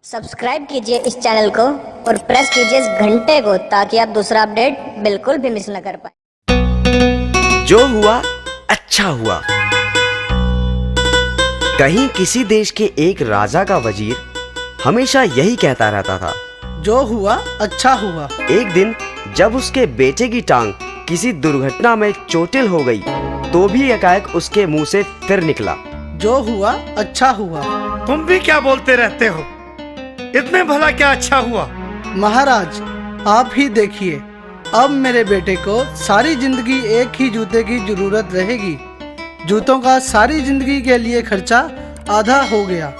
Subscribe कीजिए इस channel को और प्रेस कीजिए इस घंटे को ताकि आप दूसरा अपडेट बिल्कुल भी मिस न कर पाए। जो हुआ अच्छा हुआ। कहीं किसी देश के एक राजा का वजीर हमेशा यही कहता रहता था, जो हुआ अच्छा हुआ। एक दिन जब उसके बेटे की टांग किसी दुर्घटना में चोटिल हो गई तो भी एकाएक उसके मुंह से फिर निकला, जो हुआ अच्छा हुआ। तुम भी क्या बोलते रहते हो? इतने भला क्या अच्छा हुआ? महाराज आप ही देखिए, अब मेरे बेटे को सारी जिंदगी एक ही जूते की जरूरत रहेगी। जूतों का सारी जिंदगी के लिए खर्चा आधा हो गया।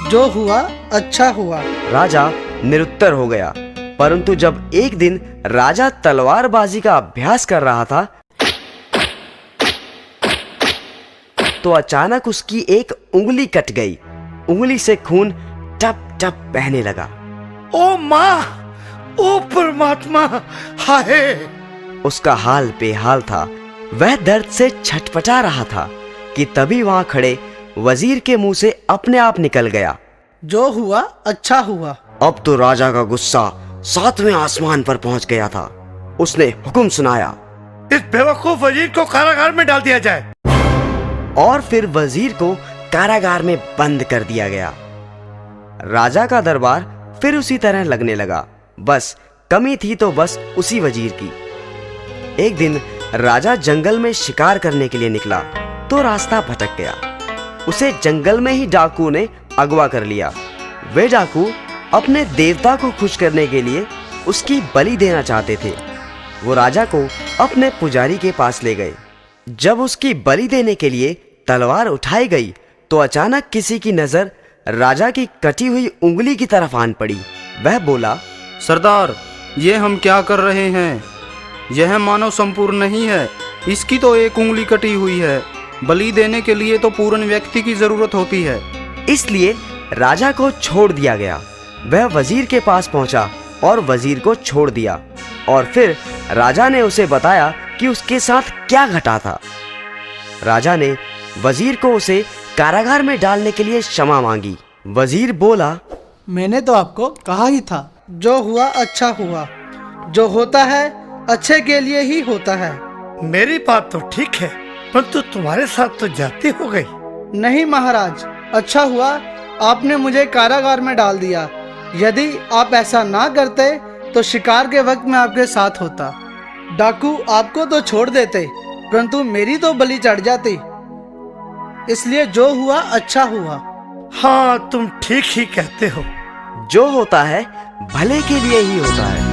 जो हुआ अच्छा हुआ। राजा निरुत्तर हो गया। परंतु जब एक दिन राजा तलवारबाजी का अभ्यास कर रहा था तो अचानक उसकी एक उंगली कट गई। उंगली से खून टप टप बहने लगा। ओ माँ, ओ परमात्मा, हाय! उसका हाल बेहाल था। वह दर्द से छटपटा रहा था कि तभी वहां खड़े वजीर के मुंह से अपने आप निकल गया, जो हुआ अच्छा हुआ। अब तो राजा का गुस्सा 7वें आसमान पर पहुंच गया था। उसने हुक्म सुनाया, इस बेवकूफ वजीर को कारागार में डाल दिया जाए। और फिर वजीर को कारागार में बंद कर दिया गया। राजा का दरबार फिर उसी तरह लगने लगा। बस कमी थी तो बस उसी वजीर की। एक दिन राजा जंगल में शिकार करने के लिए निकला तो रास्ता भटक गया। उसे जंगल में ही डाकू ने अगवा कर लिया। वे डाकू अपने देवता को खुश करने के लिए उसकी बलि देना चाहते थे। वो राजा को अपने पुजारी के पास ले गए। जब उसकी बलि देने के लिए तलवार उठाई गई तो अचानक किसी की नजर राजा की कटी हुई उंगली की तरफ आन पड़ी। वह बोला, सरदार, ये हम क्या कर रहे हैं? यह मानव संपूर्ण नहीं है। इसकी तो एक उंगली कटी हुई है। बलि देने के लिए तो पूर्ण व्यक्ति की जरूरत होती है। इसलिए राजा को छोड़ दिया गया। वह वजीर के पास पहुंचा और वजीर को छोड़ दिया। और फिर राजा ने उसे बताया कि उसके साथ क्या घटा था। राजा ने वजीर को उसे कारागार में डालने के लिए क्षमा मांगी। वजीर बोला, मैंने तो आपको कहा ही था, जो हुआ अच्छा हुआ। जो होता है अच्छे के लिए ही होता है। मेरी बात तो ठीक है, परंतु तुम्हारे साथ तो जाती हो गई। नहीं महाराज, अच्छा हुआ आपने मुझे कारागार में डाल दिया। यदि आप ऐसा ना करते तो शिकार के वक्त मैं आपके साथ होता। डाकू आपको तो छोड़ देते, परंतु मेरी तो बलि चढ़ जाती। इसलिए जो हुआ अच्छा हुआ। हाँ, तुम ठीक ही कहते हो। जो होता है भले के लिए ही होता है।